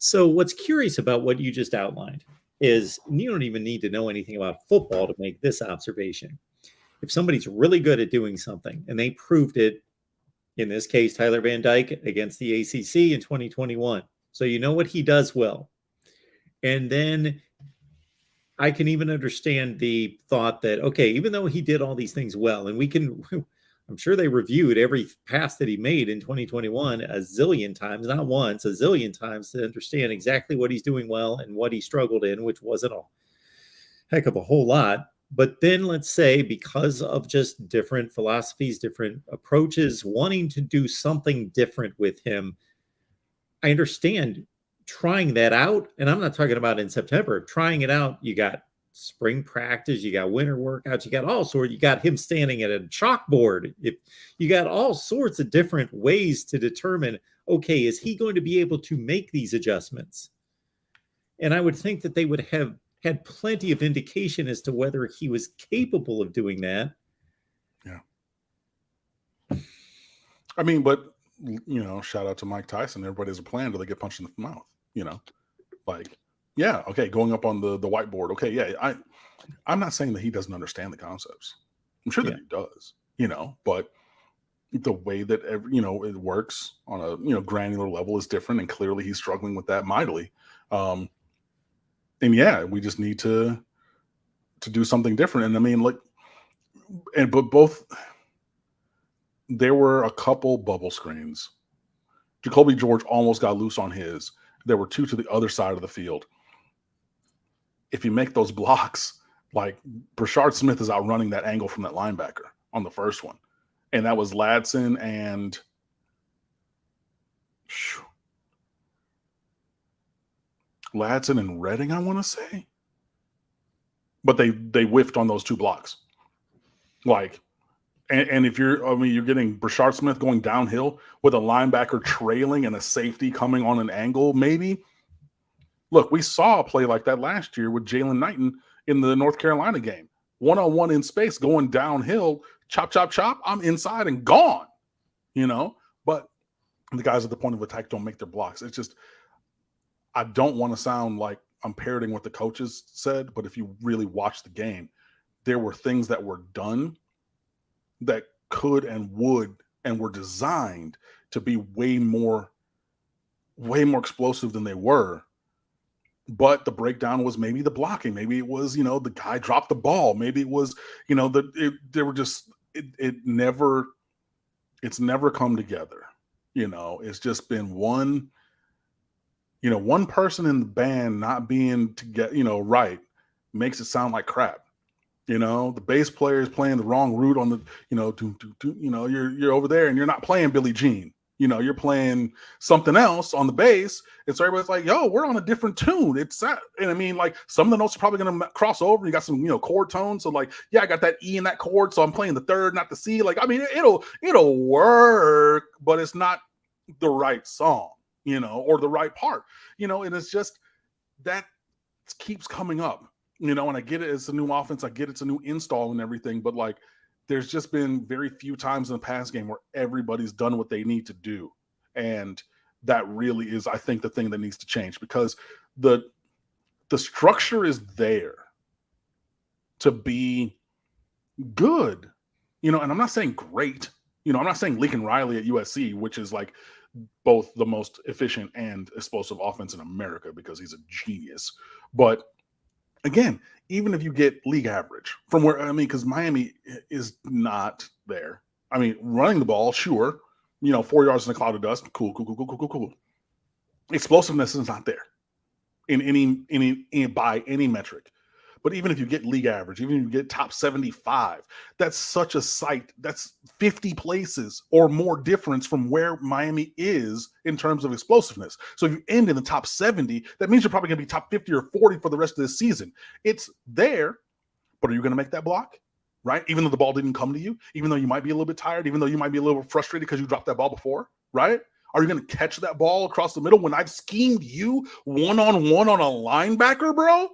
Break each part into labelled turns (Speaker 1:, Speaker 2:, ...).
Speaker 1: So what's curious about what you just outlined is you don't even need to know anything about football to make this observation. If somebody's really good at doing something and they proved it, in this case, Tyler Van Dyke against the ACC in 2021. So you know what he does well. And then I can even understand the thought that, okay, even though he did all these things well, and I'm sure they reviewed every pass that he made in 2021 a zillion times, not once, a zillion times to understand exactly what he's doing well and what he struggled in, which wasn't a heck of a whole lot. But then let's say because of just different philosophies, different approaches, wanting to do something different with him, I understand trying that out. And I'm not talking about in September, trying it out. You got spring practice, you got winter workouts, you got all sorts, you got him standing at a chalkboard. If you got all sorts of different ways to determine, okay, is he going to be able to make these adjustments? And I would think that they would have had plenty of indication as to whether he was capable of doing that.
Speaker 2: Yeah. I mean, but, shout out to Mike Tyson. Everybody has a plan till they get punched in the mouth, yeah, okay, going up on the whiteboard. Okay, yeah, I'm not saying that he doesn't understand the concepts. I'm sure that he does, but the way that, it works on a, granular level is different. And clearly he's struggling with that mightily. And yeah, we just need to do something different. And I mean, there were a couple bubble screens. Jacoby George almost got loose on his. There were two to the other side of the field. If you make those blocks, Brashard Smith is outrunning that angle from that linebacker on the first one. And that was Ladson and Redding, I want to say. But they whiffed on those two blocks. And if you're getting Brashard Smith going downhill with a linebacker trailing and a safety coming on an angle, maybe. Look, we saw a play like that last year with Jalen Knighton in the North Carolina game. 1-on-1 in space, going downhill, chop, chop, chop. I'm inside and gone, But the guys at the point of attack don't make their blocks. It's just, I don't want to sound like I'm parroting what the coaches said, but if you really watch the game, there were things that were done that could and would and were designed to be way more explosive than they were. But the breakdown was maybe the blocking. Maybe it was, the guy dropped the ball. Maybe it was, it's never come together. It's just been one person in the band not being together, right, makes it sound like crap. The bass player is playing the wrong route on the, you're over there and you're not playing Billie Jean. You're playing something else on the bass. And so everybody's like, yo, we're on a different tune. It's that. And I mean, some of the notes are probably going to cross over. You got some, chord tones. So yeah, I got that E in that chord. So I'm playing the third, not the C. It'll work, but it's not the right song, or the right part, and it's just that keeps coming up, and I get it. It's a new offense. I get it's a new install and everything, but there's just been very few times in the past game where everybody's done what they need to do. And that really is, I think, the thing that needs to change, because the structure is there to be good, and I'm not saying great, I'm not saying Lincoln Riley at USC, which is both the most efficient and explosive offense in America because he's a genius. But again, even if you get league average from where, because Miami is not there. Running the ball, sure, 4 yards in a cloud of dust, cool. Explosiveness is not there in by any metric. But even if you get league average, even if you get top 75, that's such a sight. That's 50 places or more difference from where Miami is in terms of explosiveness. So if you end in the top 70, that means you're probably going to be top 50 or 40 for the rest of the season. It's there, but are you going to make that block? Right? Even though the ball didn't come to you, even though you might be a little bit tired, even though you might be a little frustrated because you dropped that ball before, right? Are you going to catch that ball across the middle when I've schemed you one-on-one on a linebacker, bro?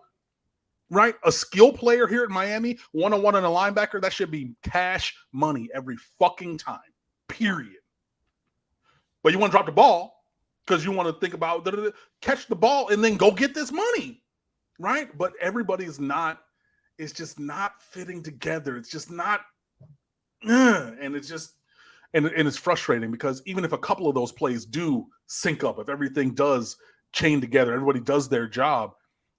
Speaker 2: Right? A skill player here at Miami, one-on-one on a linebacker, that should be cash money every fucking time, period. But you want to drop the ball, because you want to think about catch the ball and then go get this money, right? But everybody's not. It's just not fitting together. It's just not, and it's just, and it's frustrating because even if a couple of those plays do sync up, if everything does chain together, everybody does their job,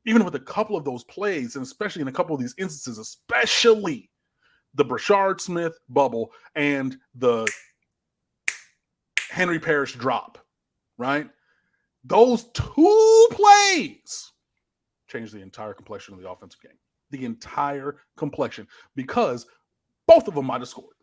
Speaker 2: even with a couple of those plays, and especially in a couple of these instances, especially the Brashard Smith bubble and the Henry Parrish drop, right? Those two plays change the entire complexion of the offensive game. The entire complexion, because both of them might have scored.